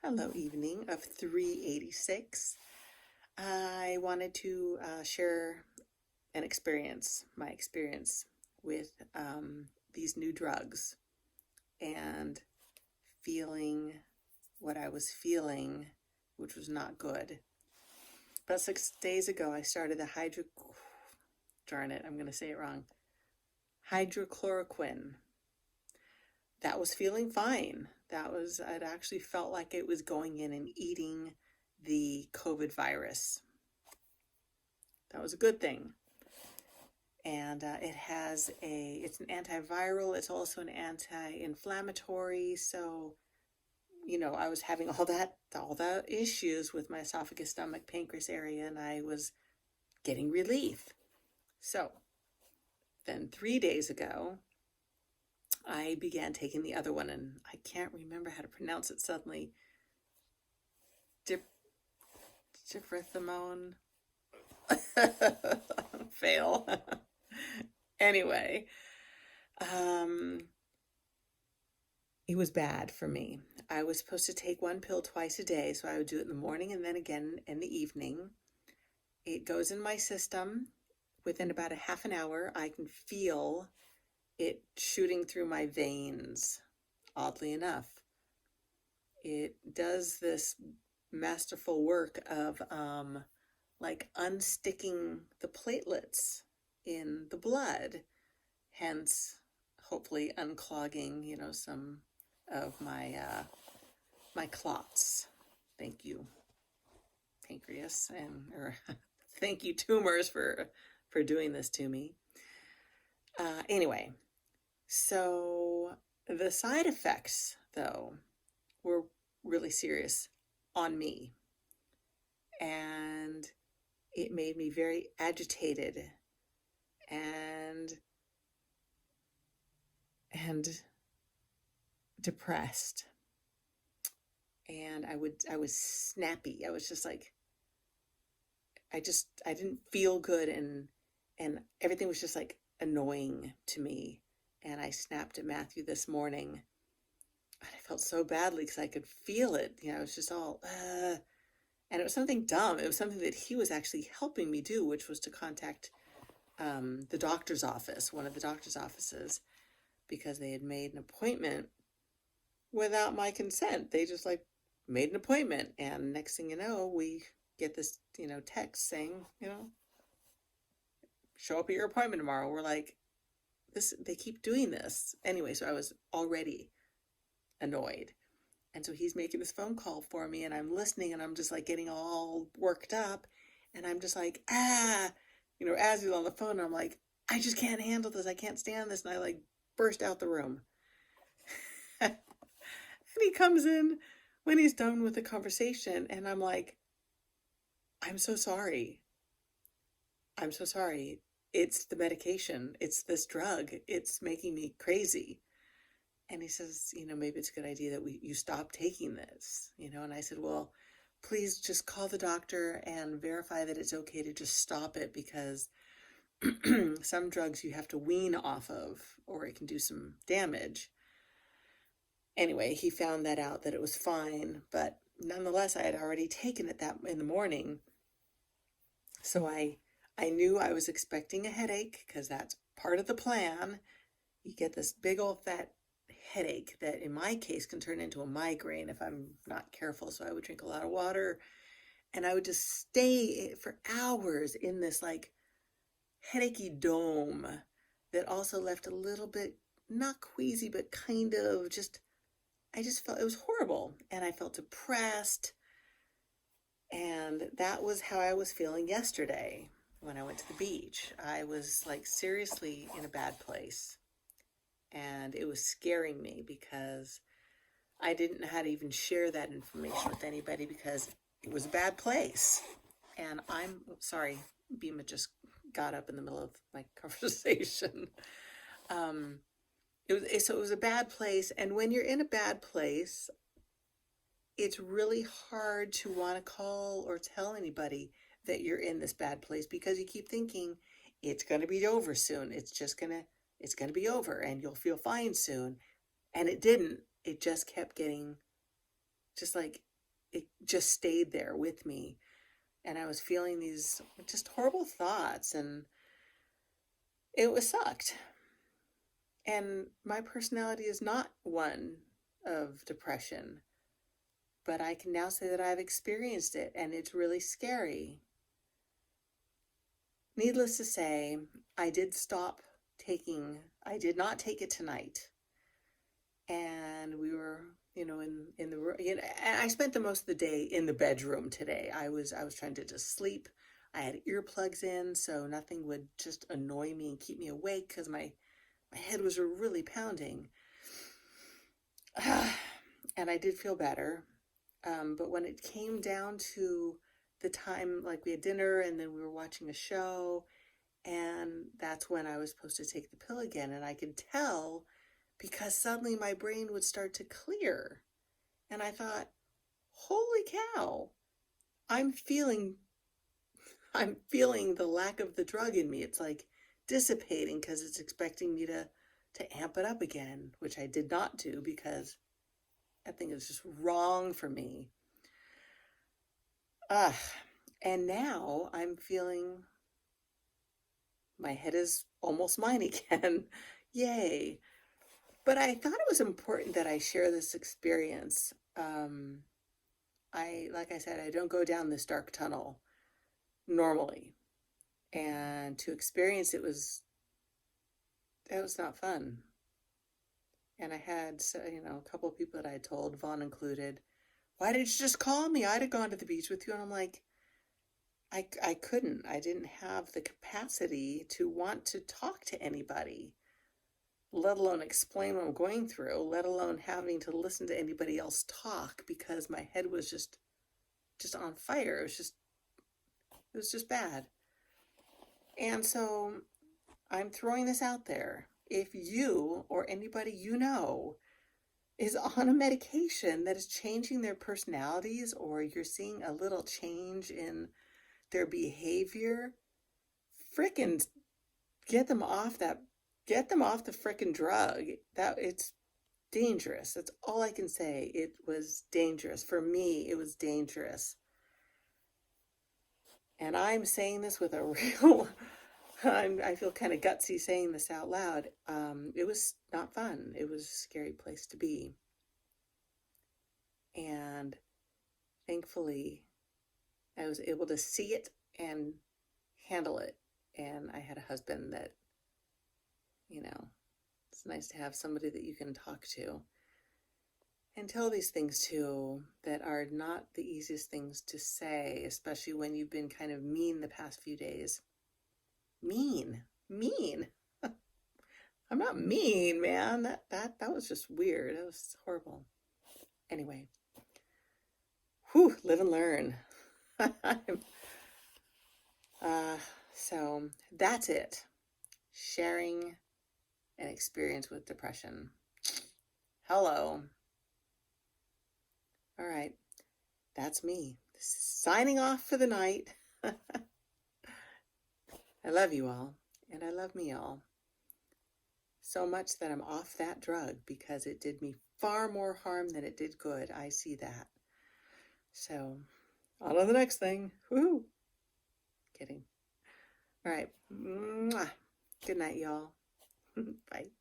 Hello, evening of 386. I wanted to share my experience with these new drugs and feeling what I was feeling, which was not good. About 6 days ago, I started the darn it, I'm going to say it wrong, hydrochloroquine. That was feeling fine. It actually felt like it was going in and eating the COVID virus. That was a good thing. And it's an antiviral. It's also an anti-inflammatory. So, I was having all the issues with my esophagus, stomach, pancreas area, and I was getting relief. So then 3 days ago, I began taking the other one, and I can't remember how to pronounce it suddenly. Diprithamone. Fail. Anyway, it was bad for me. I was supposed to take one pill twice a day, so I would do it in the morning and then again in the evening. It goes in my system. Within about a half an hour, I can feel it shooting through my veins, oddly enough. It does this masterful work of unsticking the platelets in the blood, hence hopefully unclogging, some of my clots. Thank you, pancreas, or thank you, tumors, for doing this to me. Anyway, so the side effects, though, were really serious on me. And it made me very agitated and depressed. And I was snappy. I was just like, I didn't feel good, and everything was just like annoying to me. And I snapped at Matthew this morning. And I felt so badly because I could feel it. It was just all, and it was something dumb. It was something that he was actually helping me do, which was to contact the doctor's office, one of the doctor's offices, because they had made an appointment without my consent. They just made an appointment. And next thing you know, we get this, text saying, show up at your appointment tomorrow. We're like, they keep doing this. Anyway, so I was already annoyed. And so he's making this phone call for me, and I'm listening, and I'm just getting all worked up. And I'm just as he's on the phone, I'm like, I just can't handle this. I can't stand this. And I burst out the room. And he comes in when he's done with the conversation, and I'm like, I'm so sorry. I'm so sorry. It's the medication. It's this drug. It's making me crazy. And he says, maybe it's a good idea that you stop taking this, and I said, well, please just call the doctor and verify that it's okay to just stop it, because some drugs you have to wean off of, or it can do some damage. Anyway, he found that out, that it was fine, but nonetheless, I had already taken it that in the morning. So I knew I was expecting a headache, because that's part of the plan. You get this big old fat headache that in my case can turn into a migraine if I'm not careful. So I would drink a lot of water, and I would just stay for hours in this headachy dome that also left a little bit, not queasy, but kind of I just felt it was horrible, and I felt depressed. And that was how I was feeling yesterday when I went to the beach. I was seriously in a bad place. And it was scaring me because I didn't know how to even share that information with anybody, because it was a bad place. And I'm sorry, Bima just got up in the middle of my conversation. It was a bad place. And when you're in a bad place, it's really hard to want to call or tell anybody that you're in this bad place, because you keep thinking it's going to be over soon. It's going to be over and you'll feel fine soon. And it didn't. It just kept getting it just stayed there with me. And I was feeling these just horrible thoughts, and it was sucked. And my personality is not one of depression, but I can now say that I've experienced it, and it's really scary. Needless to say, I did stop I did not take it tonight. And we were, in the room, and I spent the most of the day in the bedroom today. I was trying to just sleep. I had earplugs in so nothing would just annoy me and keep me awake because my head was really pounding. And I did feel better. But when it came down to the time, like we had dinner and then we were watching a show, and that's when I was supposed to take the pill again. And I could tell because suddenly my brain would start to clear. And I thought, holy cow, I'm feeling I'm feeling the lack of the drug in me. It's like dissipating because it's expecting me to amp it up again, which I did not do because I think it's just wrong for me. Ugh. And now I'm feeling my head is almost mine again. Yay. But I thought it was important that I share this experience. Like I said, I don't go down this dark tunnel normally. And to experience it was not fun. And I had, a couple of people that I told, Vaughn included, why didn't you just call me? I'd have gone to the beach with you. And I'm like, I couldn't. I didn't have the capacity to want to talk to anybody, let alone explain what I'm going through, let alone having to listen to anybody else talk because my head was just on fire. It was just bad. And so I'm throwing this out there. If you or anybody you know is on a medication that is changing their personalities, or you're seeing a little change in their behavior, frickin' get them off the frickin' drug. That it's dangerous. That's all I can say. It was dangerous. For me, it was dangerous. And I'm saying this with a real, I feel kind of gutsy saying this out loud. It was not fun. It was a scary place to be. And thankfully, I was able to see it and handle it. And I had a husband that, it's nice to have somebody that you can talk to and tell these things to that are not the easiest things to say, especially when you've been kind of mean the past few days. Mean. I'm not mean, man. That was just weird. It was horrible. Anyway, live and learn. So that's it. Sharing an experience with depression. Hello. All right. That's me. Signing off for the night. I love you all, and I love me all. So much that I'm off that drug because it did me far more harm than it did good. I see that. So, on to the next thing. Woohoo! Kidding. All right. Mwah. Good night, y'all. Bye.